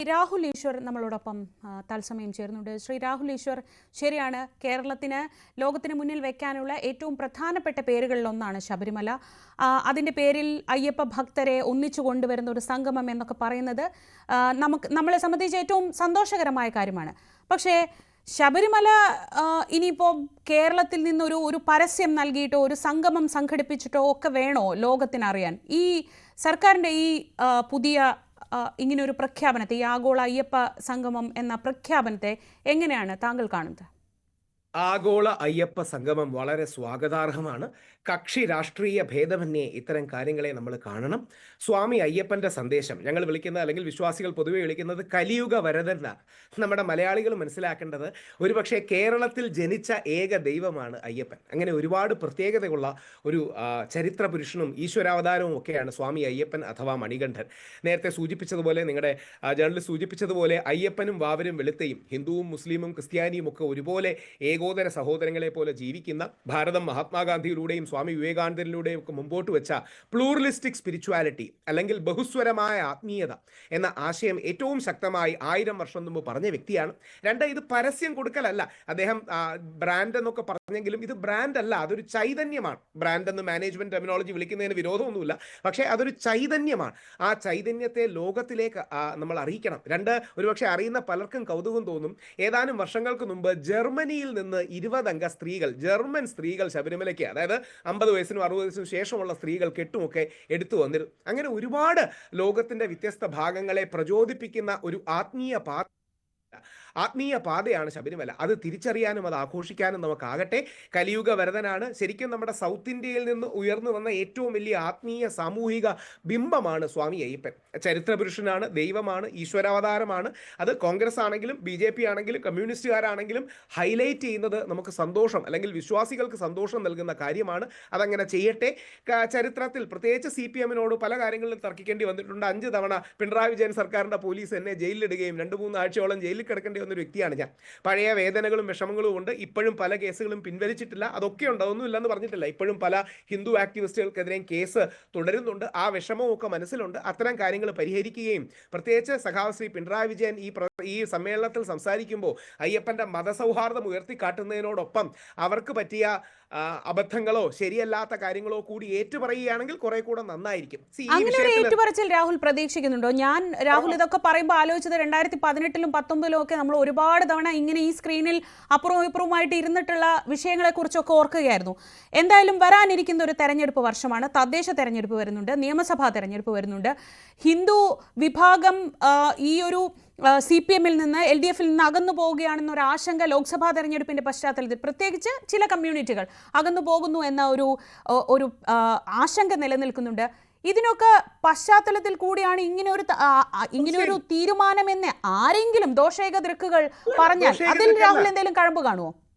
രാഹുൽ ഈശ്വർ നമ്മളോടൊപ്പം തത്സമയം ചേർന്നുണ്ട്. ശ്രീ രാഹുൽ ഈശ്വർ, ശരിയാണ്, കേരളത്തിന് ലോകത്തിന് മുന്നിൽ വെക്കാനുള്ള ഏറ്റവും പ്രധാനപ്പെട്ട പേരുകളിലൊന്നാണ് ശബരിമല. അതിൻ്റെ പേരിൽ അയ്യപ്പ ഭക്തരെ ഒന്നിച്ചു കൊണ്ടുവരുന്ന ഒരു സംഗമം എന്നൊക്കെ പറയുന്നത് നമ്മളെ സംബന്ധിച്ച് ഏറ്റവും സന്തോഷകരമായ കാര്യമാണ്. പക്ഷേ ശബരിമല ഇനിയിപ്പോൾ കേരളത്തിൽ നിന്നൊരു പരസ്യം നൽകിയിട്ടോ ഒരു സംഗമം സംഘടിപ്പിച്ചിട്ടോ ഒക്കെ വേണോ ലോകത്തിനറിയാൻ? ഈ സർക്കാരിൻ്റെ ഈ പുതിയ ഇങ്ങനെയൊരു പ്രഖ്യാപനത്തെ, ഈ ആഗോള അയ്യപ്പ സംഗമം എന്ന പ്രഖ്യാപനത്തെ എങ്ങനെയാണ് താങ്കൾ കാണുന്നത്? ആഗോള അയ്യപ്പ സംഗമം വളരെ സ്വാഗതാർഹമാണ്. കക്ഷി രാഷ്ട്രീയ ഭേദമന്യേ ഇത്തരം കാര്യങ്ങളെ നമ്മൾ കാണണം. സ്വാമി അയ്യപ്പന്റെ സന്ദേശം ഞങ്ങൾ വിളിക്കുന്നത്, അല്ലെങ്കിൽ വിശ്വാസികൾ പൊതുവെ വിളിക്കുന്നത്, കലിയുഗ വരദനാണ്. നമ്മുടെ മലയാളികൾ മനസ്സിലാക്കേണ്ടത്, ഒരുപക്ഷെ കേരളത്തിൽ ജനിച്ച ഏക ദൈവമാണ് അയ്യപ്പൻ. അങ്ങനെ ഒരുപാട് പ്രത്യേകതയുള്ള ഒരു ചരിത്ര പുരുഷനും ഈശ്വരാവതാരവും ഒക്കെയാണ് സ്വാമി അയ്യപ്പൻ അഥവാ മണികണ്ഠൻ. നേരത്തെ സൂചിപ്പിച്ചതുപോലെ, നിങ്ങളുടെ ജേർണലിസ്റ്റ് സൂചിപ്പിച്ചതുപോലെ, അയ്യപ്പനും വാവരും വെളുത്തയും, ഹിന്ദുവും മുസ്ലിമും ക്രിസ്ത്യാനിയും ഒക്കെ ഒരുപോലെ ഏകോദര സഹോദരങ്ങളെ പോലെ ജീവിക്കുന്ന, ഭാരതം മഹാത്മാഗാന്ധിയിലൂടെയും സ്വാമി വിവേകാനന്ദനിലൂടെയും ഒക്കെ മുമ്പോട്ട് വെച്ച പ്ലൂറലിസ്റ്റിക് സ്പിരിച്വാലിറ്റി, അല്ലെങ്കിൽ ബഹുസ്വരമായ ആത്മീയത എന്ന ആശയം ഏറ്റവും ശക്തമായി 1000 വർഷം മുമ്പ് പറഞ്ഞ വ്യക്തിയാണ്. ഇത് പരസ്യം കൊടുക്കലല്ല. അദ്ദേഹം ബ്രാൻഡ് എന്നൊക്കെ പറഞ്ഞെങ്കിലും ഇത് ബ്രാൻഡ് അല്ല, അതൊരു ചൈതന്യമാണ്. ബ്രാൻഡ് എന്ന് മാനേജ്മെന്റ് ടെർമിനോളജി വിളിക്കുന്നതിന് വിരോധമൊന്നുമില്ല, പക്ഷേ അതൊരു ചൈതന്യമാണ്. ആ ചൈതന്യത്തെ ലോകത്തിലേക്ക് നമ്മൾ അറിയിക്കണം. ഒരുപക്ഷെ അറിയുന്ന പലർക്കും കൗതുകം തോന്നും, ഏതാനും വർഷങ്ങൾക്ക് മുമ്പ് ജർമ്മനിയിൽ നിന്ന് 20 അംഗ സ്ത്രീകൾ, ജർമ്മൻ സ്ത്രീകൾ ശബരിമലയ്ക്ക്, അതായത് 50 വയസ്സിനും 60 വയസ്സിനും ശേഷമുള്ള സ്ത്രീകൾ കെട്ടുമൊക്കെ എടുത്തു വന്നിരുന്നു. അങ്ങനെ ഒരുപാട് ലോകത്തിന്റെ വ്യത്യസ്ത ഭാഗങ്ങളെ പ്രചോദിപ്പിക്കുന്ന ഒരു ആത്മീയ പാതയാണ് ശബരിമല. അത് തിരിച്ചറിയാനും അത് ആഘോഷിക്കാനും നമുക്കാകട്ടെ. കലിയുഗ വരദനാണ്. ശരിക്കും നമ്മുടെ സൗത്ത് ഇന്ത്യയിൽ നിന്ന് ഉയർന്നു വന്ന ഏറ്റവും വലിയ ആത്മീയ സാമൂഹിക ബിംബമാണ് സ്വാമി അയ്യപ്പൻ. ചരിത്ര പുരുഷനാണ്, ദൈവമാണ്, ഈശ്വരാവതാരമാണ്. അത് കോൺഗ്രസ് ആണെങ്കിലും BJP ആണെങ്കിലും കമ്മ്യൂണിസ്റ്റുകാരാണെങ്കിലും ഹൈലൈറ്റ് ചെയ്യുന്നത് നമുക്ക് സന്തോഷം, അല്ലെങ്കിൽ വിശ്വാസികൾക്ക് സന്തോഷം നൽകുന്ന കാര്യമാണ്. അതങ്ങനെ ചെയ്യട്ടെ. ചരിത്രത്തിൽ പ്രത്യേകിച്ച് CPM-നോട് പല കാര്യങ്ങളിലും തർക്കിക്കേണ്ടി വന്നിട്ടുണ്ട്. 5 തവണ പിണറായി വിജയൻ സർക്കാരിൻ്റെ പോലീസ് എന്നെ ജയിലിലിടുകയും 2-3 ആഴ്ചയോളം ജയിലിൽ കിടക്കേണ്ടി വന്നൊരു വ്യക്തിയാണ് ഞാൻ. പഴയ വേദനകളും വിഷമങ്ങളും ഉണ്ട്. ഇപ്പോഴും പല കേസുകളും പിൻവലിച്ചിട്ടില്ല. അതൊക്കെ ഉണ്ട്, അതൊന്നുമില്ലെന്ന് പറഞ്ഞിട്ടില്ല. ഇപ്പോഴും പല ഹിന്ദു ആക്ടിവിസ്റ്റുകൾക്കെതിരെയും കേസ് തുടരുന്നുണ്ട്. ആ വിഷമവും ഒക്കെ മനസ്സിലുണ്ട്. അത്തരം കാര്യങ്ങൾ പരിഹരിക്കുകയും, പ്രത്യേകിച്ച് സഖാവ് ശ്രീ പിണറായി വിജയൻ ഈ സമ്മേളനത്തിൽ സംസാരിക്കുമ്പോൾ അയ്യപ്പന്റെ മതസൗഹാർദ്ദം ഉയർത്തിക്കാട്ടുന്നതിനോടൊപ്പം അവർക്ക് പറ്റിയ അബദ്ധങ്ങളോ ശരിയല്ലാത്ത കാര്യങ്ങളോ കൂടി ഏറ്റുപറയുകയാണെങ്കിൽ കുറെ കൂടെ നന്നായിരിക്കും. ഏറ്റുപറച്ചിൽ രാഹുൽ പ്രതീക്ഷിക്കുന്നുണ്ടോ? രാഹുൽ ഇതൊക്കെ പറയുമ്പോൾ ആലോചിച്ചത് 2018-ലും 2019-ലും ഒക്കെ നമ്മൾ ഒരുപാട് തവണ ഇങ്ങനെ ഈ സ്ക്രീനിൽ അപ്പുറവും ഇപ്പുറവുമായിട്ട് ഇരുന്നിട്ടുള്ള വിഷയങ്ങളെ കുറിച്ചൊക്കെ ഓർക്കുകയായിരുന്നു. എന്തായാലും വരാനിരിക്കുന്ന ഒരു തെരഞ്ഞെടുപ്പ് വർഷമാണ്. തദ്ദേശ തെരഞ്ഞെടുപ്പ് വരുന്നുണ്ട്, നിയമസഭാ തെരഞ്ഞെടുപ്പ് വരുന്നുണ്ട്. ഹിന്ദു വിഭാഗം ഈ ഒരു CPM-ൽ നിന്ന് LDF-ൽ നിന്ന് അകന്നു പോവുകയാണെന്നൊരു ആശങ്ക ലോക്സഭാ തെരഞ്ഞെടുപ്പിന്റെ പശ്ചാത്തലത്തിൽ പ്രത്യേകിച്ച് ചില കമ്മ്യൂണിറ്റികൾ അകന്നു പോകുന്നു എന്ന ഒരു ആശങ്ക നിലനിൽക്കുന്നുണ്ട്. ഇതിനൊക്കെ പശ്ചാത്തലത്തിൽ കൂടിയാണ് ഇങ്ങനെയൊരു തീരുമാനമെന്ന് ആരെങ്കിലും ദോഷേക ദൃക്കുകൾ പറഞ്ഞാൽ അതിൽ രാഹുൽ എന്തെങ്കിലും കഴമ്പ് കാണുമോ?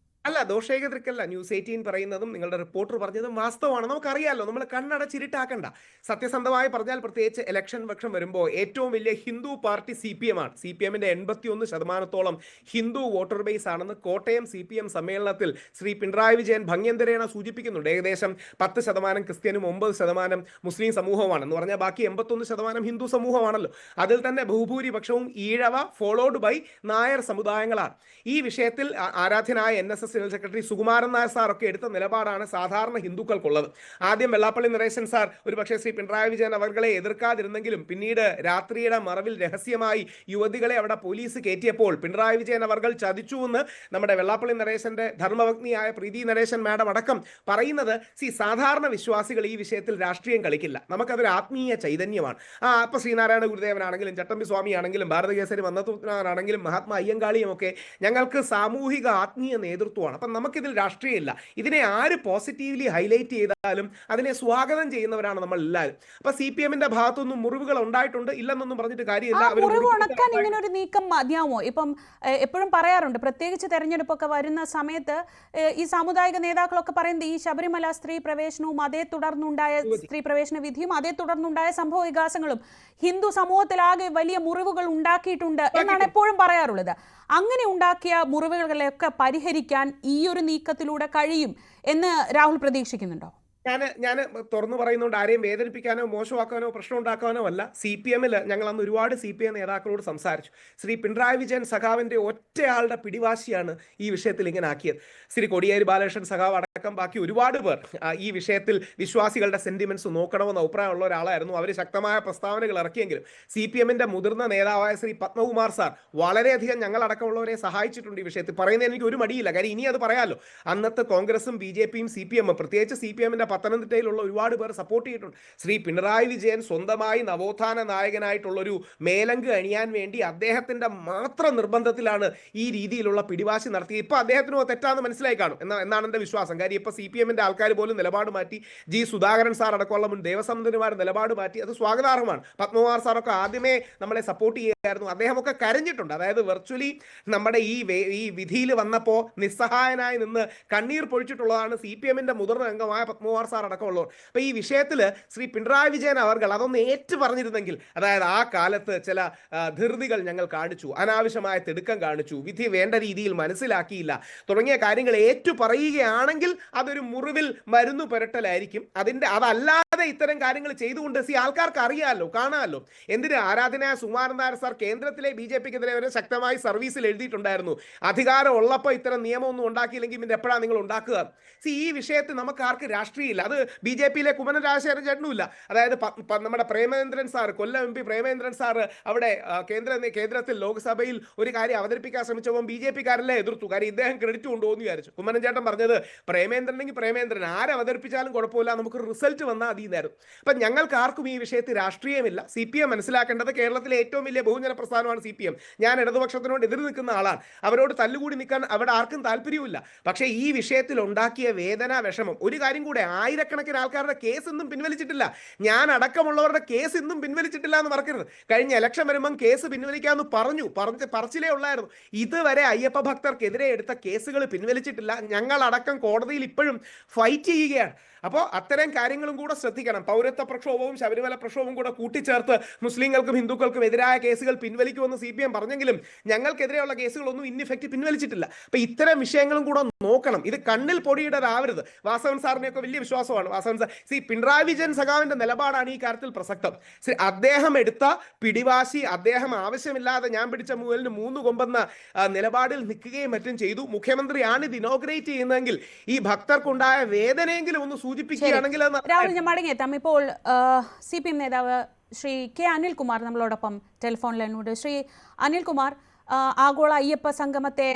അല്ല, ദോഷേക ദൃക്കല്ല. ന്യൂസ് 18 പറയുന്നതും നിങ്ങളുടെ റിപ്പോർട്ടർ പറഞ്ഞതും വാസ്തവമാണ്. നമുക്കറിയാമല്ലോ, നമ്മൾ കണ്ണടച്ചിരിട്ടാക്കണ്ട. സത്യസന്ധമായി പറഞ്ഞാൽ, പ്രത്യേകിച്ച് ഇലക്ഷൻ പക്ഷം വരുമ്പോൾ ഏറ്റവും വലിയ ഹിന്ദു പാർട്ടി CPM-ആണ്. CPM-ന്റെ 81% ഹിന്ദു വോട്ടർ ബേസ് ആണെന്ന് കോട്ടയം CPM സമ്മേളനത്തിൽ ശ്രീ പിണറായി വിജയൻ ഭംഗ്യന്തരേണ സൂചിപ്പിക്കുന്നുണ്ട്. ഏകദേശം 10% ക്രിസ്ത്യനും 9% മുസ്ലിം സമൂഹമാണെന്ന് പറഞ്ഞാൽ ബാക്കി 81% ഹിന്ദു സമൂഹമാണല്ലോ. അതിൽ തന്നെ ബഹുഭൂരിപക്ഷവും ഈഴവ ഫോളോഡ് ബൈ നായർ സമുദായങ്ങളാണ്. ഈ വിഷയത്തിൽ ആരാധ്യനായ NSS general secretary Sukumaran Nair sir ഒക്കെ എടുത്ത നിലപാടാണ് സാധാരണ ഹിന്ദുക്കൾക്കുള്ളത്. ആദ്യം വെള്ളാപ്പള്ളി നരേശൻ സാർ ഒരുപക്ഷെ ശ്രീ പിണറായി വിജയൻ അവർകളെ എതിർക്കാതിരുന്നെങ്കിലും പിന്നീട് രാത്രിയുടെ മറവിൽ രഹസ്യമായി യുവതികളെ അവിടെ പോലീസ് കയറ്റിയപ്പോൾ പിണറായി വിജയൻ അവർകൾ ചതിച്ചുവെന്ന് നമ്മുടെ വെള്ളാപ്പള്ളി നരേശന്റെ ധർമ്മപത്നിയായ പ്രീതി നരേശൻ മാഡം അടക്കം പറയുന്നത്. സാധാരണ വിശ്വാസികൾ ഈ വിഷയത്തിൽ രാഷ്ട്രീയം കളിക്കില്ല. നമുക്കതൊരു ആത്മീയ ചൈതന്യമാണ്. അപ്പൊ ശ്രീനാരായണ ഗുരുദേവനാണെങ്കിലും ചട്ടമ്പി സ്വാമിയാണെങ്കിലും ഭാരതകേസരി മന്നത്തൂത്തനാണെങ്കിലും മഹാത്മാ അയ്യങ്കാളിയും ഒക്കെ ഞങ്ങൾക്ക് സാമൂഹിക ആത്മീയ നേതൃത്വം. അപ്പം നമുക്കിതിൽ രാഷ്ട്രീയമില്ല. ഇതിനെ ആര് പോസിറ്റീവ്ലി ഹൈലൈറ്റ് ചെയ്താലും അതിനെ സ്വാഗതം ചെയ്യുന്നവരാണ് നമ്മൾ എല്ലാവരും. അപ്പൊ CPM-ന്റെ ഭാഗത്തൊന്നും മുറിവുകൾ ഉണ്ടായിട്ടുണ്ട് ഇല്ലെന്നൊന്നും പറഞ്ഞിട്ട് കാര്യമില്ല. ഇങ്ങനെ ഒരു നീക്കം മതിയാമോ? ഇപ്പം എപ്പോഴും പറയാറുണ്ട്, പ്രത്യേകിച്ച് തെരഞ്ഞെടുപ്പൊക്കെ വരുന്ന സമയത്ത് ഈ സാമുദായിക നേതാക്കളൊക്കെ പറയുന്നത് ഈ ശബരിമല സ്ത്രീ പ്രവേശനവും അതേ തുടർന്നുണ്ടായ സ്ത്രീ പ്രവേശന വിധിയും അതേ തുടർന്നുണ്ടായ സംഭവ വികാസങ്ങളും ഹിന്ദു സമൂഹത്തിലാകെ വലിയ മുറിവുകൾ ഉണ്ടാക്കിയിട്ടുണ്ട് എന്നാണ് എപ്പോഴും പറയാറുള്ളത്. അങ്ങനെ ഉണ്ടാക്കിയ മുറിവുകളെയൊക്കെ പരിഹരിക്കാൻ ഈ ഒരു നീക്കത്തിലൂടെ കഴിയും എന്ന് രാഹുൽ പ്രതീക്ഷിക്കുന്നുണ്ടോ? ഞാൻ തുറന്നു പറയുന്നതുകൊണ്ട് ആരെയും വേദനിപ്പിക്കാനോ മോശമാക്കാനോ പ്രശ്നം ഉണ്ടാക്കാനോ അല്ല. CPM-ൽ ഞങ്ങൾ അന്ന് ഒരുപാട് CPM നേതാക്കളോട് സംസാരിച്ചു. ശ്രീ പിണറായി വിജയൻ സഖാവിന്റെ ഒറ്റയാളുടെ പിടിവാശിയാണ് ഈ വിഷയത്തിൽ ഇങ്ങനെ ആക്കിയത്. ശ്രീ കോടിയേരി ബാലകൃഷ്ണൻ സഖാവ് അടക്കം ബാക്കി ഒരുപാട് പേർ ഈ വിഷയത്തിൽ വിശ്വാസികളുടെ സെന്റിമെന്റ്സ് നോക്കണമെന്ന് അഭിപ്രായമുള്ള ഒരാളായിരുന്നു. അവർ ശക്തമായ പ്രസ്താവനകൾ ഇറക്കിയെങ്കിലും CPM-ന്റെ മുതിർന്ന നേതാവായ ശ്രീ പത്മകുമാർ സാർ വളരെയധികം ഞങ്ങളടക്കമുള്ളവരെ സഹായിച്ചിട്ടുണ്ട് ഈ വിഷയത്തിൽ. പറയുന്നതിന് എനിക്ക് ഒരു മടിയില്ല, കാര്യം ഇനി അത് പറയാമല്ലോ. അന്നത്തെ കോൺഗ്രസും BJP-യും CPM-ഉം പ്രത്യേകിച്ച് CPM-ന്റെ പത്തനംതിട്ടയിലുള്ള ഒരുപാട് പേർ സപ്പോർട്ട് ചെയ്തിട്ടുണ്ട്. ശ്രീ പിണറായി വിജയൻ സ്വന്തമായി നവോത്ഥാന നായകനായിട്ടുള്ളൊരു മേലങ്ക് അണിയാൻ വേണ്ടി അദ്ദേഹത്തിന്റെ മാത്രം നിർബന്ധത്തിലാണ് ഈ രീതിയിലുള്ള പിടിവാശി നടത്തിയത്. ഇപ്പൊ അദ്ദേഹത്തിന് തെറ്റാന്ന് മനസ്സിലായി കാണും എന്നാണ് എന്റെ വിശ്വാസം. കാര്യം ഇപ്പൊ CPM-ന്റെ ആൾക്കാർ പോലും നിലപാട് മാറ്റി. സുധാകരൻ സാർ അടക്കമുള്ള മുൻ ദേവസ്വം മന്ത്രിമാർ നിലപാട് മാറ്റി. അത് സ്വാഗതാർഹമാണ്. പത്മകുമാർ സാറൊക്കെ ആദ്യമേ നമ്മളെ സപ്പോർട്ട് ചെയ്യുമായിരുന്നു. അദ്ദേഹമൊക്കെ കരഞ്ഞിട്ടുണ്ട്. അതായത് വെർച്വലി നമ്മുടെ ഈ വിധിയിൽ വന്നപ്പോൾ നിസ്സഹായനായി നിന്ന് കണ്ണീർ പൊഴിച്ചിട്ടുള്ളതാണ് CPM-ന്റെ മുതിർന്ന അംഗമായ പത്മകുമാർ സാർ അടക്കമുള്ളവർ. അപ്പൊ ഈ വിഷയത്തിൽ ശ്രീ പിണറായി വിജയൻ അവർ അതൊന്ന് ഏറ്റു പറഞ്ഞിരുന്നെങ്കിൽ, അതായത് ആ കാലത്ത് ചില ധൃതികൾ ഞങ്ങൾ കാണിച്ചു, അനാവശ്യമായ തിടുക്കം കാണിച്ചു, വിധി വേണ്ട രീതിയിൽ മനസ്സിലാക്കിയില്ല തുടങ്ങിയ കാര്യങ്ങൾ ഏറ്റു പറയുകയാണെങ്കിൽ അതൊരു മുറിവിൽ മരുന്ന് പുരട്ടലായിരിക്കും. അതല്ലാതെ ഇത്തരം കാര്യങ്ങൾ ചെയ്തുകൊണ്ട് ആൾക്കാർക്ക് അറിയാമല്ലോ, കാണാമല്ലോ. എന്തിന് ആരാധനായ സുകുമാരൻ നായർ സാർ കേന്ദ്രത്തിലെ BJP-ക്കെതിരെ വരെ ശക്തമായി സർവീസിൽ എഴുതിയിട്ടുണ്ടായിരുന്നു, അധികാരം ഉള്ളപ്പോൾ ഇത്തരം നിയമമൊന്നും ഉണ്ടാക്കിയില്ലെങ്കിൽ പിന്നെ എപ്പോഴാണ് നിങ്ങൾ ഉണ്ടാക്കുക? ഈ വിഷയത്തിൽ നമുക്ക് ആർക്ക് രാഷ്ട്രീയമില്ല. അത് BJP-യിലെ കുമ്മനം രാജശേഖരൻ ചേട്ടനുമില്ല. അതായത് നമ്മുടെ പ്രേമേന്ദ്രൻ സാർ, കൊല്ലം MP പ്രേമേന്ദ്രൻ സാർ അവിടെ കേന്ദ്രത്തിൽ ലോക്സഭയിൽ ഒരു കാര്യം അവതരിപ്പിക്കാൻ ശ്രമിച്ചപ്പോൾ BJP-കാരല്ലേ എതിർത്തു. കാര്യം ഇദ്ദേഹം ക്രെഡിറ്റ് കൊണ്ടുപോകുന്നു വിചാരിച്ചു. കുമ്മനം ചേട്ടൻ പറഞ്ഞത് പ്രേമേന്ദ്രനെങ്കിൽ പ്രേമേന്ദ്രൻ ആരവതരിപ്പിച്ചാലും കുഴപ്പമില്ല, നമുക്ക് റിസൾട്ട് വന്നാൽ മതിയായിരുന്നു. അപ്പം ഞങ്ങൾക്ക് ആർക്കും ഈ വിഷയത്തിൽ രാഷ്ട്രീയമില്ല. CPM മനസ്സിലാക്കേണ്ടത് കേരളത്തിലെ ഏറ്റവും വലിയ ബഹുജന പ്രസ്ഥാനമാണ് CPM. ഞാൻ ഇടതുപക്ഷത്തിനോട് എതിർ നിൽക്കുന്ന ആളാണ്. അവരോട് തല്ലുകൂടി നിൽക്കാൻ അവിടെ ആർക്കും താല്പര്യമില്ല. പക്ഷേ ഈ വിഷയത്തിൽ ഉണ്ടാക്കിയ വേദന, വിഷമം, ഒരു കാര്യം കൂടെ, ആയിരക്കണക്കിന് ആൾക്കാരുടെ കേസ് ഇന്നും പിൻവലിച്ചിട്ടില്ല. ഞാൻ അടക്കമുള്ളവരുടെ കേസ് ഇന്നും പിൻവലിച്ചിട്ടില്ല എന്ന് മറക്കരുത്. കഴിഞ്ഞ ഇലക്ഷൻ വരുമ്പം കേസ് പിൻവലിക്കാമെന്ന് പറച്ചിലേ ഉള്ളായിരുന്നു. ഇതുവരെ അയ്യപ്പ ഭക്തർക്കെതിരെ എടുത്ത കേസുകൾ പിൻവലിച്ചിട്ടില്ല. ഞങ്ങളടക്കം കോടതിയിൽ ഇപ്പോഴും ഫൈറ്റ് ചെയ്യുകയാണ്. അപ്പോൾ അത്തരം കാര്യങ്ങളും കൂടെ ശ്രദ്ധിക്കണം. പൗരത്വ പ്രക്ഷോഭവും ശബരിമല പ്രക്ഷോഭവും കൂടെ കൂട്ടിച്ചേർത്ത് മുസ്ലിങ്ങൾക്കും ഹിന്ദുക്കൾക്കും എതിരായ കേസുകൾ പിൻവലിക്കുമെന്ന് CPM പറഞ്ഞെങ്കിലും ഞങ്ങൾക്കെതിരെയുള്ള കേസുകളൊന്നും ഇൻഇഫക്റ്റ് പിൻവലിച്ചിട്ടില്ല. അപ്പൊ ഇത്തരം വിഷയങ്ങളും കൂടെ നോക്കണം. ഇത് കണ്ണിൽ പൊടിയിടരാവരുത്. വാസവൻ സാറിനെയൊക്കെ വലിയ വിശ്വാസമാണ്. വാസവൻ സാർ പിണറായി വിജയൻ സഖാവിന്റെ നിലപാടാണ് ഈ കാര്യത്തിൽ പ്രസക്തം. അദ്ദേഹം എടുത്ത പിടിവാശി, അദ്ദേഹം ആവശ്യമില്ലാതെ ഞാൻ പിടിച്ച മുയലിന് 3 കൊമ്പെന്ന നിലപാടിൽ നിൽക്കുകയും മറ്റും ചെയ്തു. മുഖ്യമന്ത്രിയാണ് ഇത് ഇനോഗ്രേറ്റ് ചെയ്യുന്നതെങ്കിൽ ഈ ഭക്തർക്കുണ്ടായ വേദനയെങ്കിലും ഒന്ന് സൂചിപ്പിക്കുകയാണെങ്കിൽ രാഹുൽ, ഞാൻ മടങ്ങിയെത്താം. ഇപ്പോൾ CPM നേതാവ് ശ്രീ K. അനിൽകുമാർ നമ്മളോടൊപ്പം ടെലിഫോൺ ലൈനിലൂടെ. ശ്രീ അനിൽകുമാർ, ആഗോള അയ്യപ്പ സംഗമത്തെ